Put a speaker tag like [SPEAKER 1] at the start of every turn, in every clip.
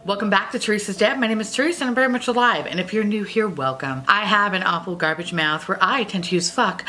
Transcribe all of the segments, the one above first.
[SPEAKER 1] Welcome back to Theresa's Deb. My name is Theresa and I'm very much alive. And if you're new here, welcome. I have an awful garbage mouth where I tend to use fuck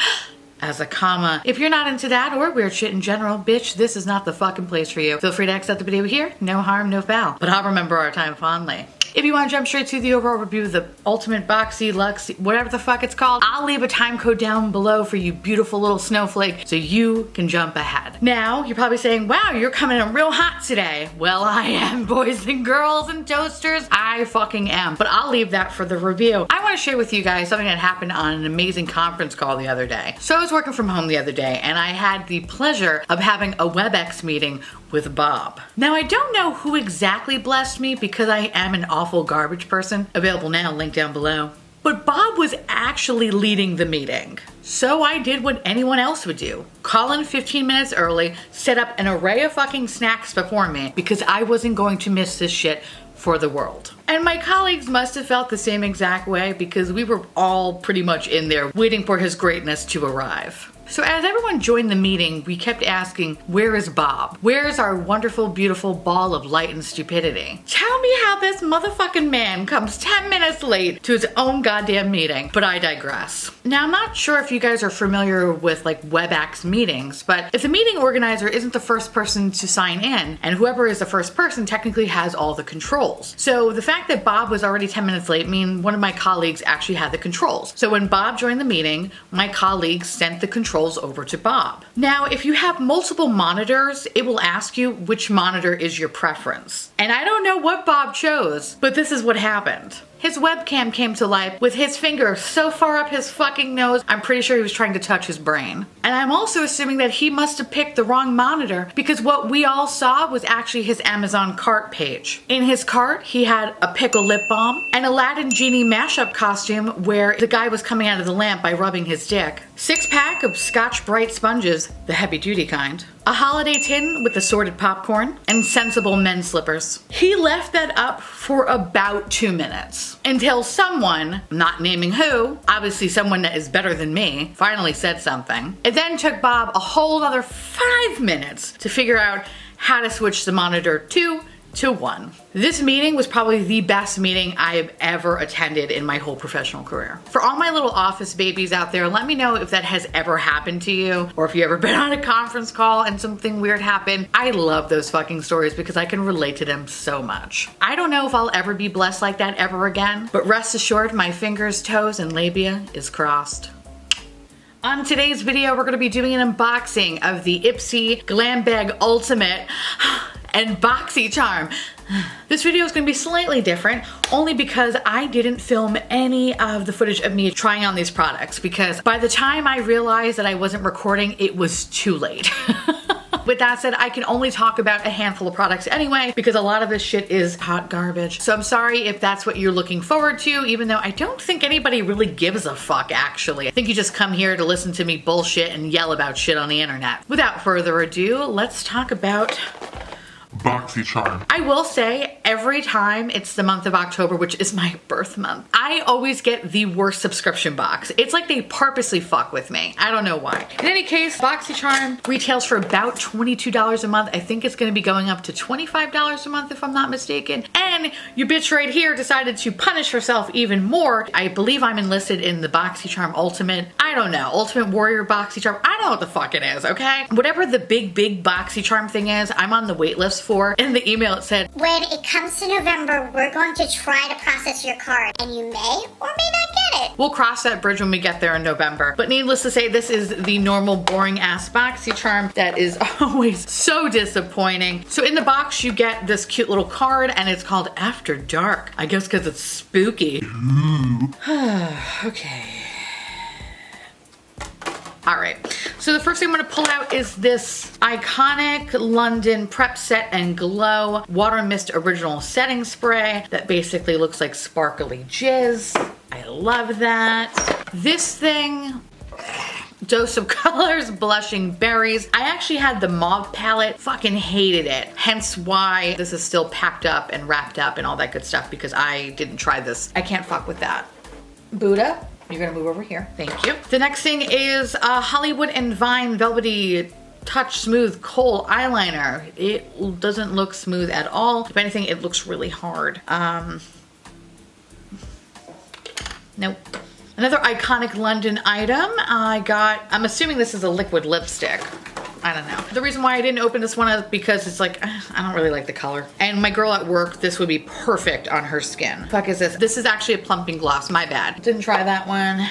[SPEAKER 1] as a comma. If you're not into that or weird shit in general, bitch, this is not the fucking place for you. Feel free to exit the video here. No harm, no foul. But I'll remember our time fondly. If you want to jump straight to the overall review of the ultimate boxy, luxe, whatever the fuck it's called, I'll leave a time code down below for you beautiful little snowflake so you can jump ahead. Now, you're probably saying, wow, you're coming in real hot today. Well, I am, boys and girls and toasters. I fucking am. But I'll leave that for the review. I want to share with you guys something that happened on an amazing conference call the other day. So I was working from home the other day and I had the pleasure of having a WebEx meeting with Bob. Now, I don't know who exactly blessed me because I am an awful garbage person. Available now, link down below. But Bob was actually leading the meeting. So I did what anyone else would do. Call in 15 minutes early, set up an array of fucking snacks before me because I wasn't going to miss this shit for the world. And my colleagues must have felt the same exact way because we were all pretty much in there waiting for his greatness to arrive. So as everyone joined the meeting, we kept asking, where is Bob? Where is our wonderful, beautiful ball of light and stupidity? Tell me how this motherfucking man comes 10 minutes late to his own goddamn meeting, but I digress. Now, I'm not sure if you guys are familiar with like WebEx meetings, but if the meeting organizer isn't the first person to sign in, and whoever is the first person technically has all the controls. So the fact that Bob was already 10 minutes late means one of my colleagues actually had the controls. So when Bob joined the meeting, my colleagues sent the controls over to Bob. Now, if you have multiple monitors, it will ask you which monitor is your preference. And I don't know what Bob chose, but this is what happened. His webcam came to life with his finger so far up his fucking nose, I'm pretty sure he was trying to touch his brain. And I'm also assuming that he must have picked the wrong monitor because what we all saw was actually his Amazon cart page. In his cart, he had a pickle lip balm, an Aladdin genie mashup costume where the guy was coming out of the lamp by rubbing his dick, 6-pack of Scotch Brite sponges, the heavy duty kind, a holiday tin with assorted popcorn, and sensible men's slippers. He left that up for about 2 minutes until someone, not naming who, obviously someone that is better than me, finally said something. It then took Bob a whole other 5 minutes to figure out how to switch the monitor 2 to 1. This meeting was probably the best meeting I have ever attended in my whole professional career. For all my little office babies out there, let me know if that has ever happened to you or if you ever been on a conference call and something weird happened. I love those fucking stories because I can relate to them so much. I don't know if I'll ever be blessed like that ever again, but rest assured my fingers, toes, and labia is crossed. On today's video, we're gonna be doing an unboxing of the IPSY Glam Bag Ultimate and BOXYCHARM. This video is going to be slightly different only because I didn't film any of the footage of me trying on these products because by the time I realized that I wasn't recording, it was too late. With that said, I can only talk about a handful of products anyway because a lot of this shit is hot garbage. So I'm sorry if that's what you're looking forward to, even though I don't think anybody really gives a fuck actually. I think you just come here to listen to me bullshit and yell about shit on the internet. Without further ado, let's talk about
[SPEAKER 2] BOXYCHARM.
[SPEAKER 1] I will say every time it's the month of October, which is my birth month, I always get the worst subscription box. It's like they purposely fuck with me. I don't know why. In any case, BOXYCHARM retails for about $22 a month. I think it's gonna be going up to $25 a month if I'm not mistaken. And your bitch right here decided to punish herself even more. I believe I'm enlisted in the BOXYCHARM Ultimate. I don't know, Ultimate Warrior BOXYCHARM. I don't know what the fuck it is, okay? Whatever the big BOXYCHARM thing is, I'm on the wait list for. In the email it said,
[SPEAKER 3] when it comes to November, we're going to try to process your card and you may or may not get it.
[SPEAKER 1] We'll cross that bridge when we get there in November. But needless to say, this is the normal boring ass BOXYCHARM that is always so disappointing. So in the box you get this cute little card and it's called After Dark. I guess because it's spooky. Okay. All right, so the first thing I'm gonna pull out is this iconic London Prep Set and Glow Water Mist Original Setting Spray that basically looks like sparkly jizz. I love that. This thing, Dose of Colors Blushing Berries. I actually had the mauve palette, fucking hated it. Hence why this is still packed up and wrapped up and all that good stuff because I didn't try this. I can't fuck with that. Buddha, you're gonna move over here, thank you. The next thing is Hollywood and Vine Velvety Touch Smooth Kohl eyeliner. It doesn't look smooth at all. If anything, it looks really hard. Nope. Another iconic London item I got. I'm assuming this is a liquid lipstick. I don't know. The reason why I didn't open this one is because it's like, I don't really like the color. And my girl at work, this would be perfect on her skin. The fuck is this? This is actually a plumping gloss, my bad. Didn't try that one.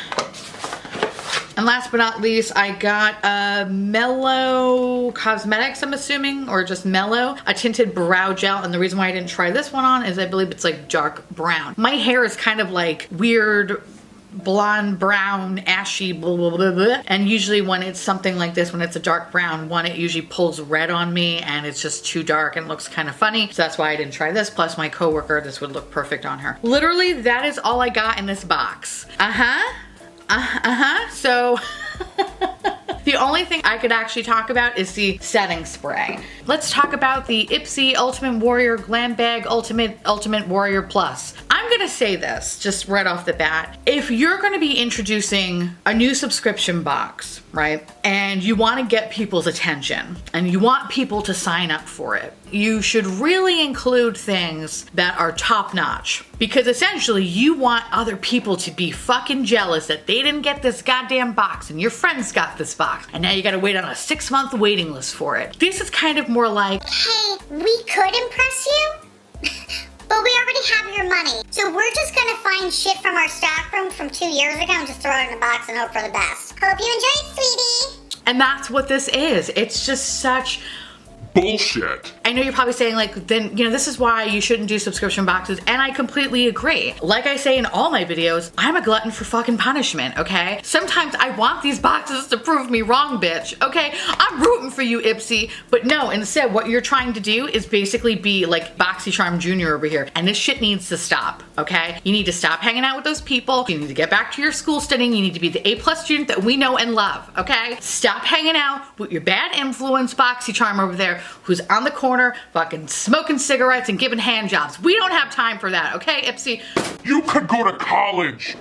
[SPEAKER 1] And last but not least, I got a Mellow Cosmetics, I'm assuming, or just Mellow, a tinted brow gel. And the reason why I didn't try this one on is I believe it's like dark brown. My hair is kind of like weird blonde, brown, ashy, blah, blah, blah, blah. And usually when it's something like this, when it's a dark brown one, it usually pulls red on me and it's just too dark and looks kind of funny. So that's why I didn't try this. Plus my coworker, this would look perfect on her. Literally, that is all I got in this box. So the only thing I could actually talk about is the setting spray. Let's talk about the Ipsy Ultimate Warrior Glam Bag Ultimate Warrior Plus. I'm gonna say this just right off the bat. If you're gonna be introducing a new subscription box, right, and you wanna get people's attention and you want people to sign up for it, you should really include things that are top notch. Because essentially you want other people to be fucking jealous that they didn't get this goddamn box and your friends got this box and now you gotta wait on a 6-month waiting list for it. This is kind of more like,
[SPEAKER 3] hey, we could impress you, but we already have your money. So we're just gonna find shit from our stock room from 2 years ago and just throw it in a box and hope for the best. Hope you enjoy it, sweetie.
[SPEAKER 1] and that's what this is. It's just such
[SPEAKER 2] bullshit.
[SPEAKER 1] I know you're probably saying like, then, you know, this is why you shouldn't do subscription boxes, and I completely agree. Like I say in all my videos, I'm a glutton for fucking punishment, okay? Sometimes I want these boxes to prove me wrong, bitch, okay? I'm rooting for you, Ipsy, but no, instead what you're trying to do is basically be like BOXYCHARM Jr. over here, and this shit needs to stop, okay? You need to stop hanging out with those people. You need to get back to your school studying. You need to be the A+ student that we know and love, okay? Stop hanging out with your bad influence BOXYCHARM over there, who's on the corner fucking smoking cigarettes and giving hand jobs. We don't have time for that, okay, Ipsy?
[SPEAKER 2] You could go to college.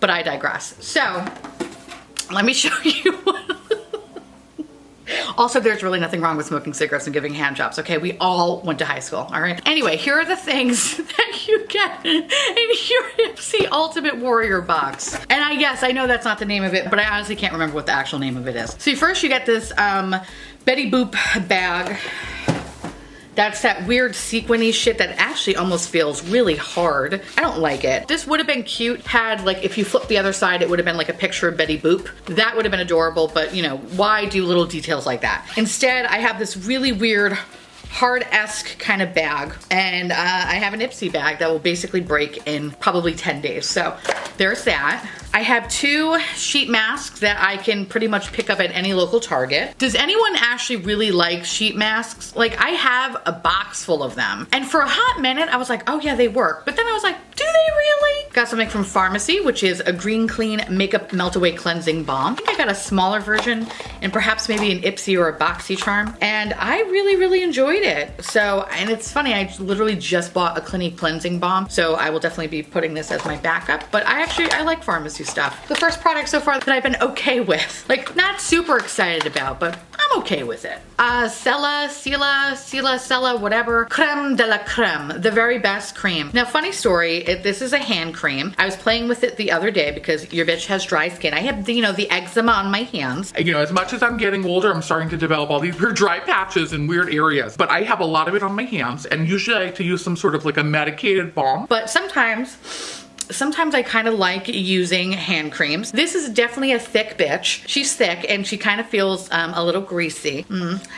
[SPEAKER 1] But I digress. So, let me show you. Also, there's really nothing wrong with smoking cigarettes and giving hand jobs, okay? We all went to high school, all right? Anyway, here are the things that you get in your Ipsy Ultimate Warrior box. And yes, I know that's not the name of it, but I honestly can't remember what the actual name of it is. So first you get this Betty Boop bag. That's that weird sequiny shit that actually almost feels really hard. I don't like it. This would have been cute had, like, if you flip the other side, it would have been like a picture of Betty Boop. That would have been adorable, but you know, why do little details like that? Instead, I have this really weird hard-esque kind of bag, and I have an Ipsy bag that will basically break in probably 10 days. So there's that. I have 2 sheet masks that I can pretty much pick up at any local Target. Does anyone actually really like sheet masks? Like, I have a box full of them, and for a hot minute I was like, oh yeah, they work, but then I was like, do they really? Got something from FARMACY, which is a Green Clean Makeup Meltaway Cleansing Balm. I think I got a smaller version and perhaps maybe an Ipsy or a BOXYCHARM, and I really enjoyed it. So, and it's funny, I literally just bought a Clinique cleansing balm, so I will definitely be putting this as my backup, but I like FARMACY stuff. The first product so far that I've been okay with, like not super excited about, but I'm okay with it. CELA, whatever. Crème de la crème, the very best cream. Now, funny story, this is a hand cream. I was playing with it the other day because your bitch has dry skin. I have, you know, the eczema on my hands.
[SPEAKER 2] You know, as much as I'm getting older, I'm starting to develop all these weird dry patches in weird areas, but I have a lot of it on my hands, and usually I like to use some sort of like a medicated balm.
[SPEAKER 1] But sometimes I kind of like using hand creams. This is definitely a thick bitch. She's thick and she kind of feels a little greasy.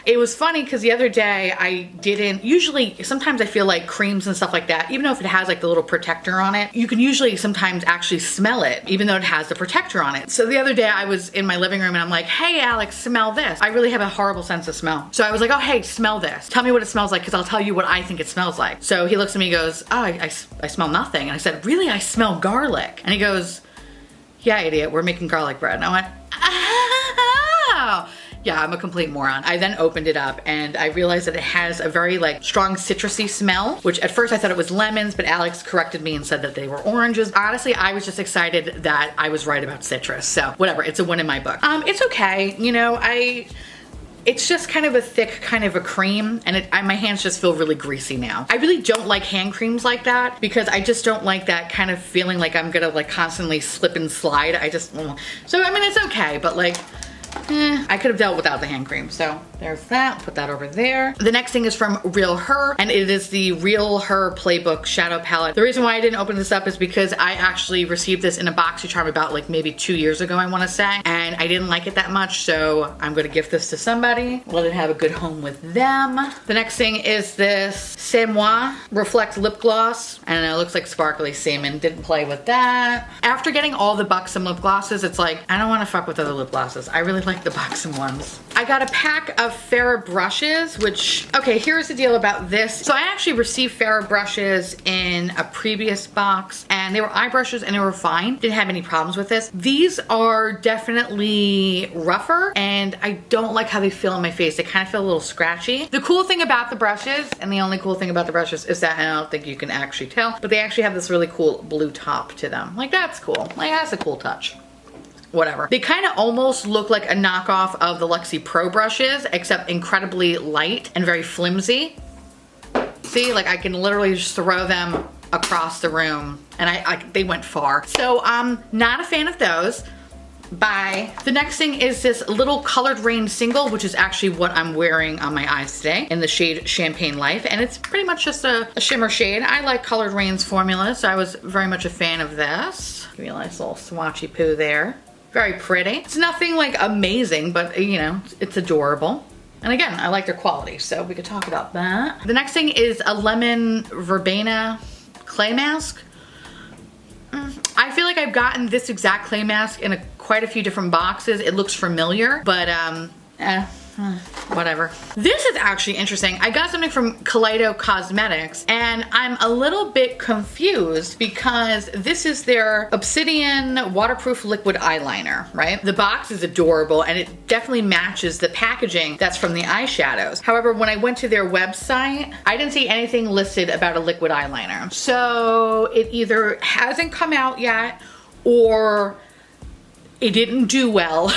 [SPEAKER 1] It was funny because the other day I didn't, usually sometimes I feel like creams and stuff like that, even though if it has like the little protector on it, you can usually sometimes actually smell it even though it has the protector on it. So the other day I was in my living room and I'm like, hey Alex, smell this. I really have a horrible sense of smell. So I was like, oh hey, smell this. Tell me what it smells like because I'll tell you what I think it smells like. So he looks at me and goes, oh, I smell nothing. And I said, really? I smell garlic. And he goes, yeah, idiot, we're making garlic bread. And I went, oh, Yeah, I'm a complete moron. I then opened it up and I realized that it has a very like strong citrusy smell, which at first I thought it was lemons, but Alex corrected me and said that they were oranges. Honestly, I was just excited that I was right about citrus. So whatever, it's a win in my book. It's okay. You know, it's just kind of a thick kind of a cream, and my hands just feel really greasy now. I really don't like hand creams like that because I just don't like that kind of feeling like I'm gonna like constantly slip and slide. So I mean, it's okay, but like, I could have dealt without the hand cream. So there's that, put that over there. The next thing is from REALHER, and it is the REALHER Playbook Shadow Palette. The reason why I didn't open this up is because I actually received this in a BOXYCHARM about like maybe 2 years ago, I wanna say, and I didn't like it that much, so I'm gonna gift this to somebody, let it have a good home with them. The next thing is this SAEM Reflect Lip Gloss, and it looks like sparkly salmon, didn't play with that. After getting all the Buxom lip glosses, it's like, I don't wanna fuck with other lip glosses. I really like the Buxom ones. I got a pack of f.a.r.a.h brushes, which, okay, here's the deal about this. So I actually received f.a.r.a.h brushes in a previous box, and they were eye brushes and they were fine. Didn't have any problems with this. These are definitely rougher, and I don't like how they feel on my face. They kind of feel a little scratchy. The cool thing about the brushes, and the only cool thing about the brushes, is that, and I don't think you can actually tell, but they actually have this really cool blue top to them. Like, that's cool. Like, that's a cool touch. Whatever. They kind of almost look like a knockoff of the Luxie Pro brushes, except incredibly light and very flimsy. See, like I can literally just throw them across the room, and they went far. So I'm not a fan of those. Bye. The next thing is this little colored Raine single, which is actually what I'm wearing on my eyes today in the shade Champagne Life, and it's pretty much just a shimmer shade. I like colored Raine's formula, so I was very much a fan of this. Give me a nice little swatchy poo there. Very pretty. It's nothing like amazing, but you know, it's adorable. And again, I like their quality, so we could talk about that. The next thing is a lemon verbena clay mask. I feel like I've gotten this exact clay mask in quite a few different boxes. It looks familiar, but whatever. This is actually interesting. I got something from KALEIDO Cosmetics, and I'm a little bit confused because this is their Obsidian waterproof liquid eyeliner, right? The box is adorable, and it definitely matches the packaging that's from the eyeshadows. However, when I went to their website, I didn't see anything listed about a liquid eyeliner. So it either hasn't come out yet, or it didn't do well.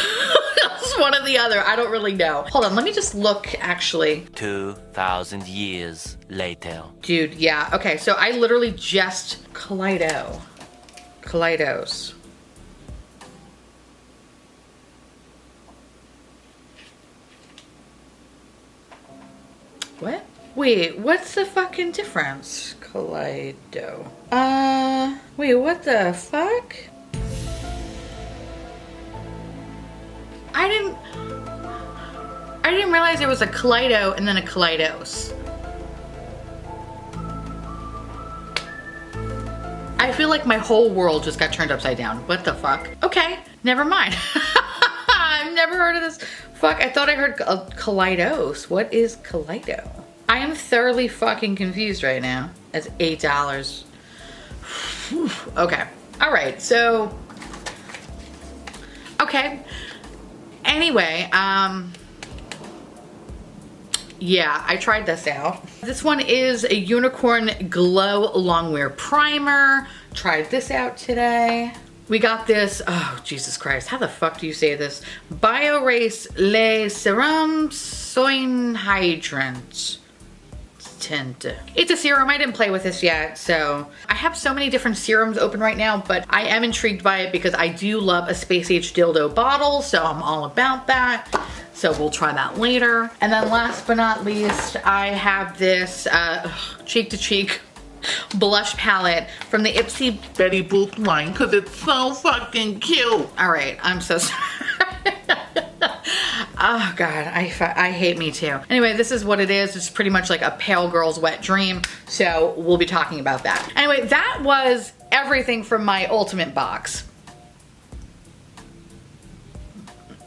[SPEAKER 1] It's one or the other. I don't really know. Hold on, let me just look actually.
[SPEAKER 4] 2,000 years later.
[SPEAKER 1] Dude, yeah. Okay, so I literally just Kaleidos. What? Wait, what's the fucking difference? Kaleido. Wait, what the fuck? I didn't realize there was a Kaleido and then a Kaleidos. I feel like my whole world just got turned upside down. What the fuck? Okay, never mind. I've never heard of this. Fuck, I thought I heard Kaleidos. What is Kaleido? I am thoroughly fucking confused right now. That's $8. Okay, all right, so, okay. Anyway, yeah, I tried this out. This one is a Unicorn Glow Longwear Primer. Tried this out today. We got this, oh, Jesus Christ, how the fuck do you say this? BioRace Le Serum Soin Hydrant Tint. It's a serum. I didn't play with this yet, so I have so many different serums open right now, but I am intrigued by it because I do love a Space Age dildo bottle, so I'm all about that. So we'll try that later. And then last but not least, I have this Cheek to Cheek blush palette from the Ipsy
[SPEAKER 2] Betty Boop line, because it's so fucking cute.
[SPEAKER 1] All right, I'm so sorry. Oh God, I hate me too. Anyway, this is what it is. It's pretty much like a pale girl's wet dream. So we'll be talking about that. Anyway, that was everything from my ultimate box.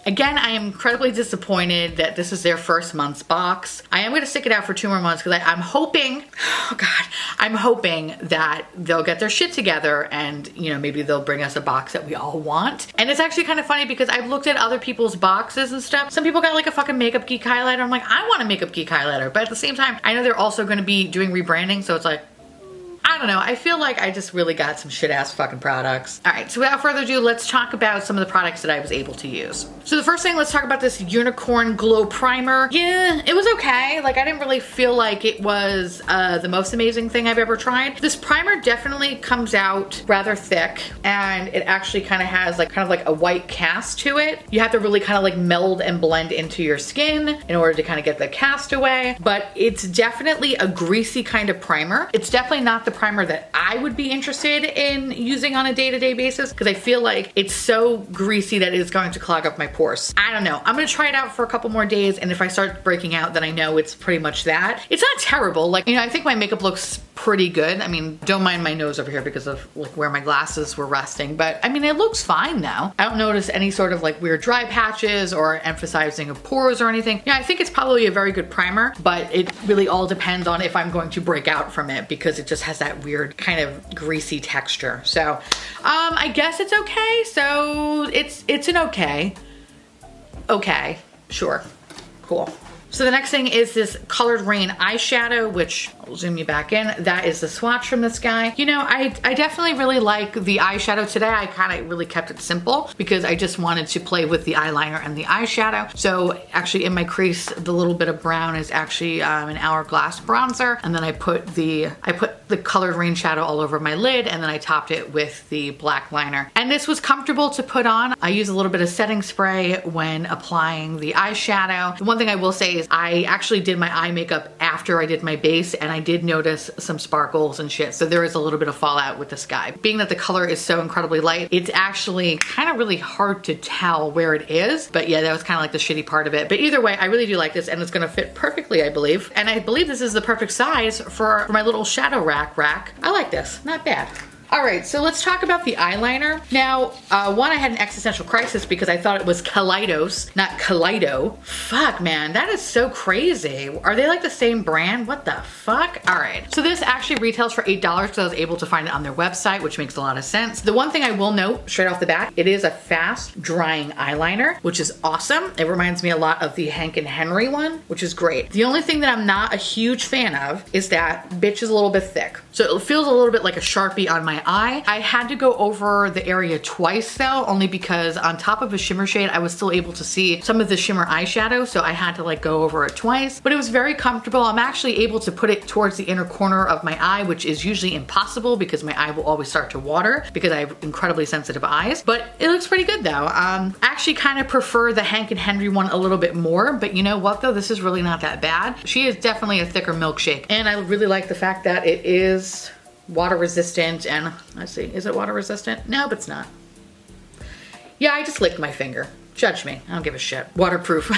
[SPEAKER 1] Again, I am incredibly disappointed that this is their first month's box. I am going to stick it out for 2 more months because I'm hoping, oh God, I'm hoping that they'll get their shit together and, you know, maybe they'll bring us a box that we all want. And it's actually kind of funny because I've looked at other people's boxes and stuff. Some people got like a fucking Makeup Geek highlighter. I'm like, I want a Makeup Geek highlighter. But at the same time, I know they're also going to be doing rebranding. So it's like, I don't know. I feel like I just really got some shit ass fucking products. All right, so without further ado, let's talk about some of the products that I was able to use. So the first thing, let's talk about this Unicorn Glow Primer. Yeah, it was okay. Like I didn't really feel like it was the most amazing thing I've ever tried. This primer definitely comes out rather thick and it actually kind of has like a white cast to it. You have to really kind of like meld and blend into your skin in order to kind of get the cast away. But it's definitely a greasy kind of primer. It's definitely not the primer that I would be interested in using on a day-to-day basis because I feel like it's so greasy that it's going to clog up my pores. I don't know. I'm gonna try it out for a couple more days, and if I start breaking out, then I know it's pretty much that. It's not terrible. Like, you know, I think my makeup looks pretty good. I mean, don't mind my nose over here because of like where my glasses were resting, but I mean, it looks fine now. I don't notice any sort of like weird dry patches or emphasizing of pores or anything. Yeah, I think it's probably a very good primer, but it really all depends on if I'm going to break out from it because it just has that weird kind of greasy texture. So I guess it's okay. So it's an okay. Okay, sure, cool. So the next thing is this Colored Raine eyeshadow, which I'll zoom you back in. That is the swatch from this guy. You know, I definitely really like the eyeshadow today. I kind of really kept it simple because I just wanted to play with the eyeliner and the eyeshadow. So actually in my crease, the little bit of brown is actually an Hourglass bronzer. And then I put the Colored Raine shadow all over my lid, and then I topped it with the black liner. And this was comfortable to put on. I use a little bit of setting spray when applying the eyeshadow. The one thing I will say is I actually did my eye makeup after I did my base, and I did notice some sparkles and shit. So there is a little bit of fallout with this guy. Being that the color is so incredibly light, it's actually kind of really hard to tell where it is. But yeah, that was kind of like the shitty part of it. But either way, I really do like this, and it's gonna fit perfectly, I believe. And I believe this is the perfect size for my little shadow rack. I like this, not bad. All right, so let's talk about the eyeliner. Now, one, I had an existential crisis because I thought it was Kaleidos, not Kaleido. Fuck, man, that is so crazy. Are they like the same brand? What the fuck? All right, so this actually retails for $8 because I was able to find it on their website, which makes a lot of sense. The one thing I will note straight off the bat, it is a fast drying eyeliner, which is awesome. It reminds me a lot of the Hank and Henry one, which is great. The only thing that I'm not a huge fan of is that bitch is a little bit thick. So it feels a little bit like a Sharpie on my eye. I had to go over the area twice though, only because on top of a shimmer shade, I was still able to see some of the shimmer eyeshadow. So I had to like go over it twice, but it was very comfortable. I'm actually able to put it towards the inner corner of my eye, which is usually impossible because my eye will always start to water because I have incredibly sensitive eyes, but it looks pretty good though. I actually kind of prefer the Hank and Henry one a little bit more, but you know what though? This is really not that bad. She is definitely a thicker milkshake, and I really like the fact that it is water resistant, and let's see, is it water resistant? No, but it's not. Yeah, I just licked my finger. Judge me, I don't give a shit. Waterproof.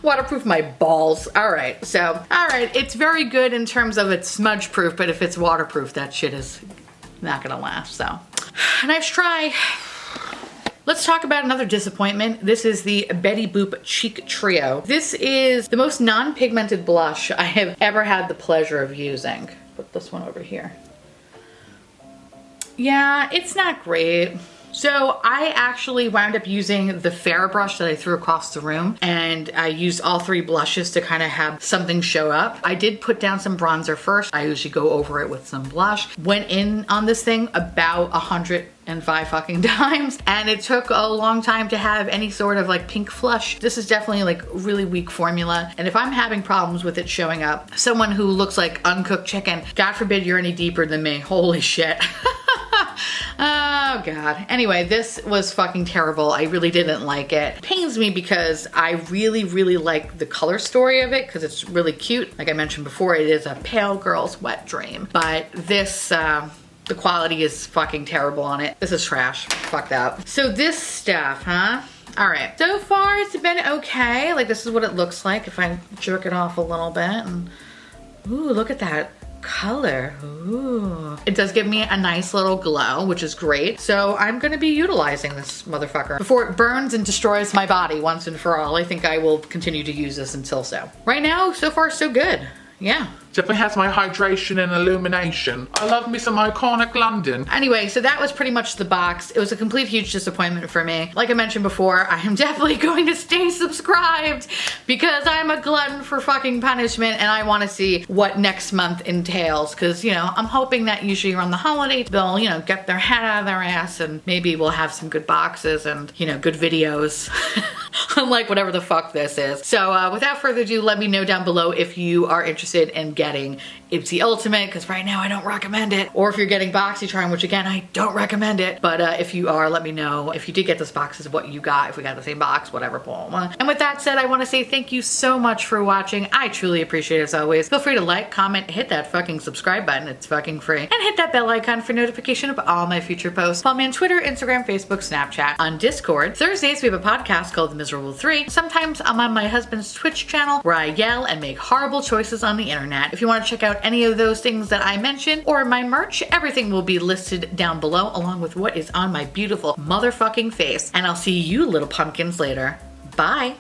[SPEAKER 1] Waterproof my balls. All right, so, all right, it's very good in terms of it's smudge proof, but if it's waterproof, that shit is not gonna last, so. Nice try. Let's talk about another disappointment. This is the Betty Boop Cheek Trio. This is the most non-pigmented blush I have ever had the pleasure of using. Put this one over here. Yeah, it's not great. So I actually wound up using the F.A.r.A.h brush that I threw across the room, and I used all three blushes to kind of have something show up. I did put down some bronzer first. I usually go over it with some blush. Went in on this thing about 105 fucking times, and it took a long time to have any sort of like pink flush. This is definitely like really weak formula, and if I'm having problems with it showing up, someone who looks like uncooked chicken, God forbid you're any deeper than me. Holy shit. Oh God. Anyway, this was fucking terrible. I really didn't like it. It pains me because I really, really like the color story of it because it's really cute. Like I mentioned before, it is a pale girl's wet dream, but this, the quality is fucking terrible on it. This is trash. Fuck that. So this stuff, huh? All right. So far it's been okay. Like this is what it looks like if I jerk it off a little bit. And ooh, look at that color. Ooh. It does give me a nice little glow, which is great. So I'm gonna be utilizing this motherfucker before it burns and destroys my body once and for all. I think I will continue to use this until so. Right now, so far so good. Yeah.
[SPEAKER 2] Definitely has my hydration and illumination. I love me some iconic London.
[SPEAKER 1] Anyway, so that was pretty much the box. It was a complete huge disappointment for me. Like I mentioned before, I am definitely going to stay subscribed because I'm a glutton for fucking punishment and I want to see what next month entails. Because, you know, I'm hoping that usually around the holidays, they'll, you know, get their head out of their ass and maybe we'll have some good boxes and, you know, good videos. Unlike whatever the fuck this is. So without further ado, let me know down below if you are interested in getting IPSY Ultimate, because right now I don't recommend it. Or if you're getting BOXYCHARM, which again, I don't recommend it. But if you are, let me know if you did get this box, is what you got, if we got the same box, whatever. Blah, blah. And with that said, I want to say thank you so much for watching. I truly appreciate it as always. Feel free to like, comment, hit that fucking subscribe button. It's fucking free. And hit that bell icon for notification of all my future posts. Follow me on Twitter, Instagram, Facebook, Snapchat, on Discord. Thursdays, we have a podcast called The Miserable 3. Sometimes I'm on my husband's Twitch channel where I yell and make horrible choices on the internet. If you want to check out any of those things that I mentioned or my merch, everything will be listed down below along with what is on my beautiful motherfucking face. And I'll see you little pumpkins later. Bye.